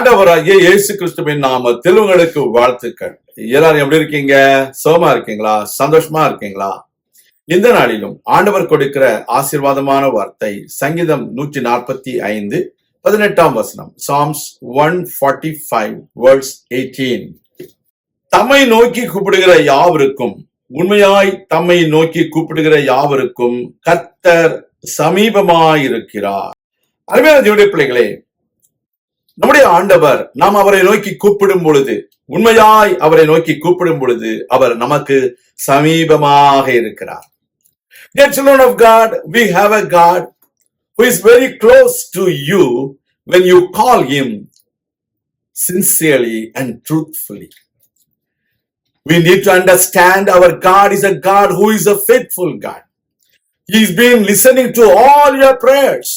ஆண்டவராகிய இயேசு கிறிஸ்துவின் நாமத்தில் உங்களுக்கு வாழ்த்துக்கள். எல்லாரும் எப்படி இருக்கீங்க? சுகமா இருக்கீங்களா? சந்தோஷமா இருக்கீங்களா? இந்த நாளிலும் ஆண்டவர் கொடுக்கிற ஆசீர்வாதமான வார்த்தை சங்கீதம் 145 18ஆம் வசனம். Psalms 145 verse 18. தம்மை நோக்கி கூப்பிடுகிற யாவருக்கும், உண்மையாய் தம்மை நோக்கி கூப்பிடுகிற யாவருக்கும் கர்த்தர் சமீபமாயிருக்கிறார். அருமையான தேவனுடைய பிள்ளைகளே, நம்முடைய ஆண்டவர் நாம் அவரை நோக்கி கூப்பிடும் பொழுது, உண்மையாய் அவரை நோக்கி கூப்பிடும் பொழுது அவர் நமக்கு சமீபமாக இருக்கிறார். Dear children of God, we have a God who is very close to you when you call him sincerely and truthfully. We need to understand our God is a God who is a faithful God. He's been listening to all your prayers.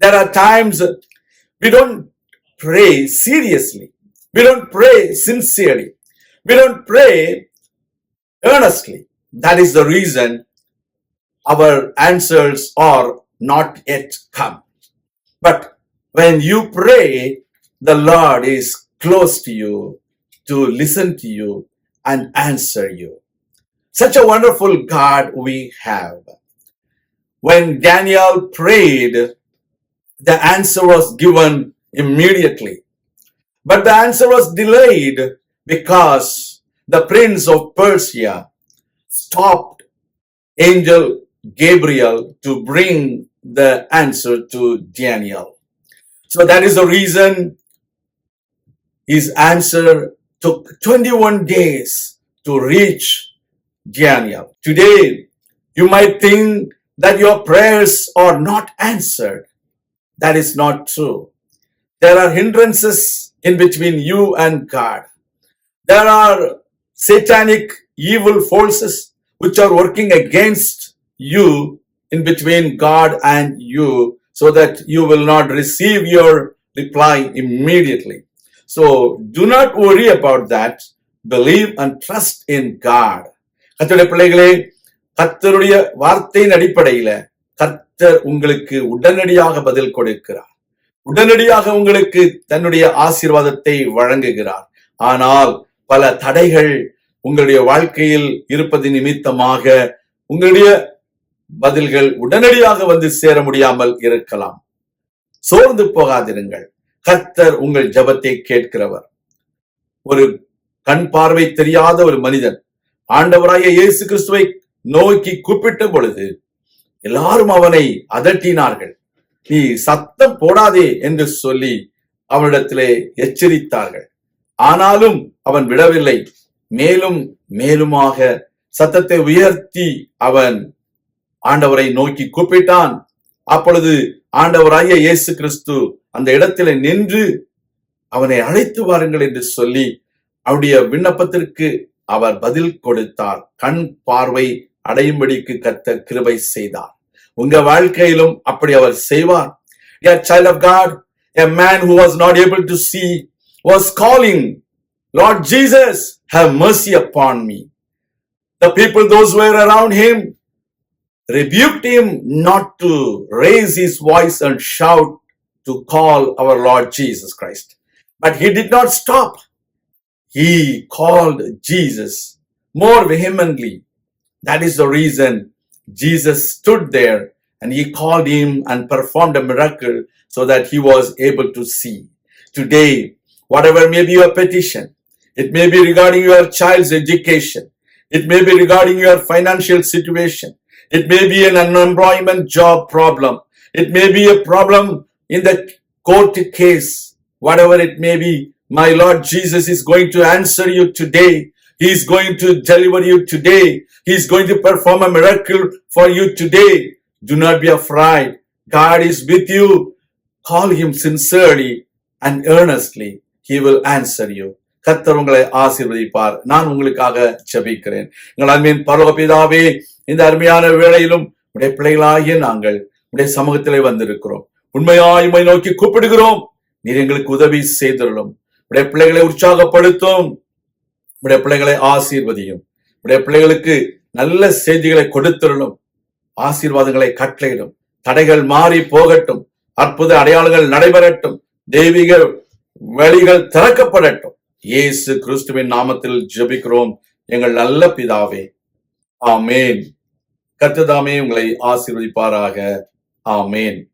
There are times we don't pray seriously. We don't pray sincerely. We don't pray earnestly. That is the reason our answers are not yet come. But when you pray, the Lord is close to you to listen to you and answer you. Such a wonderful God we have. When Daniel prayed, the answer was given immediately. But the answer was delayed because the prince of Persia stopped angel Gabriel to bring the answer to Daniel. So that is the reason his answer took 21 days to reach Daniel. Today, you might think that your prayers are not answered. That is not true. There are hindrances in between you and God. There are satanic evil forces which are working against you in between God and you, so that you will not receive your reply immediately. So do not worry about that. Believe and trust in God. கர்த்தருடைய பிள்ளைகளே, கர்த்தருடைய வார்த்தையின் அடிப்படையில கர்த்தர் உங்களுக்கு உடனடியாக பதில் கொடுக்கிறார். உடனடியாக உங்களுக்கு தன்னுடைய ஆசீர்வாதத்தை வழங்குகிறார். ஆனால் பல தடைகள் உங்களுடைய வாழ்க்கையில் இருப்பது நிமித்தமாக உங்களுடைய பதில்கள் உடனடியாக வந்து சேர முடியாமல் இருக்கலாம். சோர்ந்து போகாதிருங்கள். கர்த்தர் உங்கள் ஜெபத்தை கேட்கிறவர். ஒரு கண் பார்வை தெரியாத ஒரு மனிதன் ஆண்டவராகிய இயேசு கிறிஸ்துவை நோக்கி கூப்பிட்ட பொழுது எல்லாரும் அவனை அதட்டினார்கள். நீ சத்தம் போடாதே என்று சொல்லி அவனிடத்திலே எச்சரித்தார்கள். ஆனாலும் அவன் விடவில்லை. மேலும் மேலுமாக சத்தத்தை உயர்த்தி அவன் ஆண்டவரை நோக்கி கூப்பிட்டான். அப்பொழுது ஆண்டவராகிய இயேசு கிறிஸ்து அந்த இடத்திலே நின்று அவனை அழைத்து வாருங்கள் என்று சொல்லி அவருடைய விண்ணப்பத்திற்கு அவர் பதில் கொடுத்தார். கண் பார்வை அடையும்படிக்கு கர்த்தர் கிருபை செய்தார். உங்க வாழ்க்கையிலும் அப்படி அவர் செய்வார். A child of God, a man who was not able to see was calling, Lord Jesus, have mercy upon me. The people, those who were around him, rebuked him not to raise his voice and shout to call our Lord Jesus Christ. But he did not stop. He called Jesus more vehemently. That is the reason Jesus stood there and he called him and performed a miracle so that he was able to see. Today, whatever may be your petition, it may be regarding your child's education, it may be regarding your financial situation, it may be an unemployment job problem, it may be a problem in the court case, whatever it may be, my Lord Jesus is going to answer you today. He is going to deliver you today. He is going to perform a miracle for you today. Do not be afraid. God is with you. Call him sincerely and earnestly. He will answer you. கர்த்தர் உங்களை ஆசீர்வதிப்பார். நான் உங்களுக்காக ஜெபிக்கிறேன். எங்கள் அன்பின் பரலோக பிதாவே, இந்த அருமையான வேளையிலும் உடைய பிள்ளைகளாகிய நாங்கள் உடைய சமூகத்திலே வந்திருக்கிறோம். உண்மையாய் உம்மை நோக்கி கூப்பிடுகிறோம். நீர் எங்களுக்கு உதவி செய்தருளும். உடைய பிள்ளைகளை உற்சாகப்படுத்தும். உடைய பிள்ளைகளை ஆசீர்வதியும். உடைய பிள்ளைகளுக்கு நல்ல செய்திகளை கொடுத்தருளும். ஆசீர்வாதங்களை கட்டளையிடும். தடைகள் மாறி போகட்டும். அற்புத அடையாளங்கள் நடைபெறட்டும். தெய்வீக வழிகள் திறக்கப்படட்டும். இயேசு கிறிஸ்துவின் நாமத்தில் ஜெபிக்கிறோம் எங்கள் நல்ல பிதாவே, ஆமேன். கர்த்தர் தாமே உங்களை ஆசீர்வதிப்பாராக. ஆமேன்.